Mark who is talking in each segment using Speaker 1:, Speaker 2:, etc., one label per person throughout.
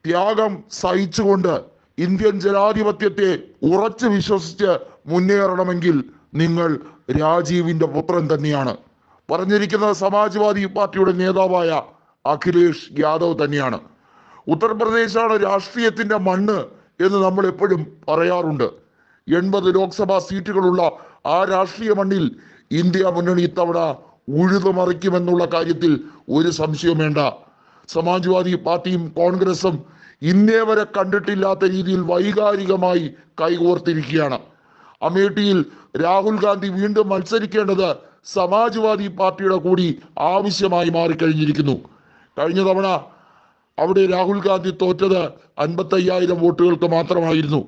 Speaker 1: ത്യാഗം സഹിച്ചുകൊണ്ട് ഇന്ത്യൻ ജനാധിപത്യത്തെ ഉറച്ചു വിശ്വസിച്ച് മുന്നേറണമെങ്കിൽ നിങ്ങൾ രാജീവിന്റെ പുത്രൻ തന്നെയാണ്. പറഞ്ഞിരിക്കുന്നത് സമാജ്വാദി പാർട്ടിയുടെ നേതാവായ അഖിലേഷ് യാദവ് തന്നെയാണ്. ഉത്തർപ്രദേശാണ് രാഷ്ട്രീയത്തിന്റെ മണ്ണ് എന്ന് നമ്മൾ എപ്പോഴും പറയാറുണ്ട്. 80 ലോക്സഭാ സീറ്റുകളുള്ള ആ രാഷ്ട്രീയ മണ്ണിൽ ഇന്ത്യ മുന്നണി ഇത്തവണ ഉഴുതുമറിക്കുമെന്നുള്ള കാര്യത്തിൽ ഒരു സംശയവും വേണ്ട. സമാജ്വാദി പാർട്ടിയും കോൺഗ്രസും ഇന്നേ വരെ കണ്ടിട്ടില്ലാത്ത രീതിയിൽ വൈകാരികമായി കൈകോർത്തിരിക്കുകയാണ്. അമേഠിയിൽ രാഹുൽ ഗാന്ധി വീണ്ടും മത്സരിക്കേണ്ടത് സമാജ്വാദി പാർട്ടിയുടെ കൂടി ആവശ്യമായി മാറിക്കഴിഞ്ഞിരിക്കുന്നു. കഴിഞ്ഞ തവണ അവിടെ രാഹുൽ ഗാന്ധി തോറ്റത് 55,000 വോട്ടുകൾക്ക് മാത്രമായിരുന്നു.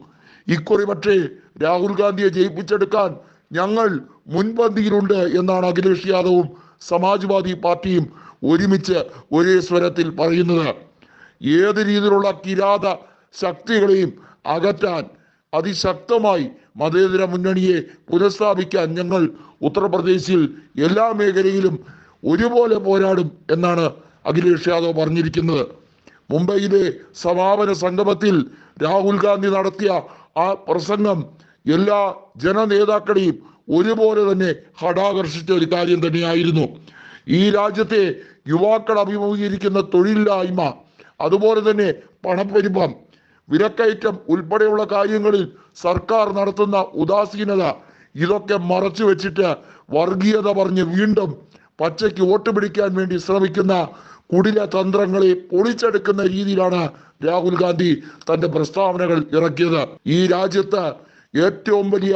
Speaker 1: ഇക്കുറി പക്ഷേ രാഹുൽ ഗാന്ധിയെ ജയിപ്പിച്ചെടുക്കാൻ ഞങ്ങൾ മുൻപന്തിയിലുണ്ട് എന്നാണ് അഖിലേഷ് യാദവും സമാജ്വാദി പാർട്ടിയും ഒരുമിച്ച് ഒരേ സ്വരത്തിൽ പറയുന്നത്. ഏത് രീതിയിലുള്ള കിരാത ശക്തികളെയും അകറ്റാൻ അതിശക്തമായി മതേതര മുന്നണിയെ പുനഃസ്ഥാപിക്കാൻ ഞങ്ങൾ ഉത്തർപ്രദേശിൽ എല്ലാ മേഖലയിലും ഒരുപോലെ പോരാടും എന്നാണ് അഖിലേഷ് യാദവ് പറഞ്ഞിരിക്കുന്നത്. മുംബൈയിലെ സമാപന സംഗമത്തിൽ രാഹുൽ ഗാന്ധി നടത്തിയ ആ പ്രസംഗം എല്ലാ ജനനേതാക്കളെയും ഒരുപോലെ തന്നെ ഹടാകർഷിച്ച ഒരു കാര്യം തന്നെയായിരുന്നു. ഈ രാജ്യത്തെ യുവാക്കൾ അഭിമുഖീകരിക്കുന്ന തൊഴിലില്ലായ്മ, അതുപോലെ തന്നെ പണപ്പെരുപ്പം, വിലക്കയറ്റം ഉൾപ്പെടെയുള്ള കാര്യങ്ങളിൽ സർക്കാർ നടത്തുന്ന ഉദാസീനത, ഇതൊക്കെ മറച്ചു വെച്ചിട്ട് വർഗീയത പറഞ്ഞ് വീണ്ടും പച്ചയ്ക്ക് വോട്ട് പിടിക്കാൻ വേണ്ടി ശ്രമിക്കുന്ന കുടില തന്ത്രങ്ങളെ പൊളിച്ചെടുക്കുന്ന രീതിയിലാണ് രാഹുൽ ഗാന്ധി തന്റെ പ്രസ്താവനകൾ ഇറക്കിയത്. ഈ രാജ്യത്ത് ഏറ്റവും വലിയ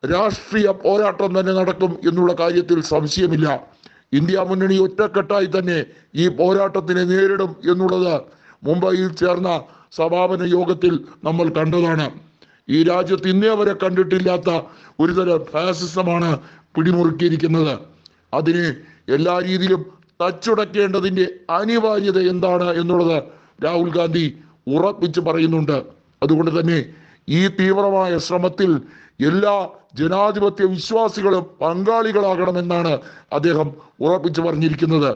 Speaker 1: രാഷ്ട്രീയ പോരാട്ടം തന്നെ നടക്കും എന്നുള്ള കാര്യത്തിൽ സംശയമില്ല. ഇന്ത്യ മുന്നണി ഒറ്റക്കെട്ടായി തന്നെ ഈ പോരാട്ടത്തിനെ നേരിടും എന്നുള്ളത് മുംബൈയിൽ ചേർന്ന സമാപന യോഗത്തിൽ നമ്മൾ കണ്ടതാണ്. ഈ രാജ്യത്ത് ഇന്നേ വരെ കണ്ടിട്ടില്ലാത്ത ഒരുതരം ഫാസിസമാണ് പിടിമുറുക്കിയിരിക്കുന്നത്. അതിനെ എല്ലാ രീതിയിലും തച്ചുടക്കേണ്ടതിന്റെ അനിവാര്യത എന്താണ് എന്നുള്ളത് രാഹുൽ ഗാന്ധി ഉറപ്പിച്ച് പറയുന്നുണ്ട്. അതുകൊണ്ട് തന്നെ ഈ തീവ്രമായ ശ്രമത്തിൽ എല്ലാ ജനാധിപത്യ വിശ്വാസികളും പങ്കാളികളാകണമെന്നാണ് അദ്ദേഹം ഉറപ്പിച്ചു പറഞ്ഞിരിക്കുന്നത്.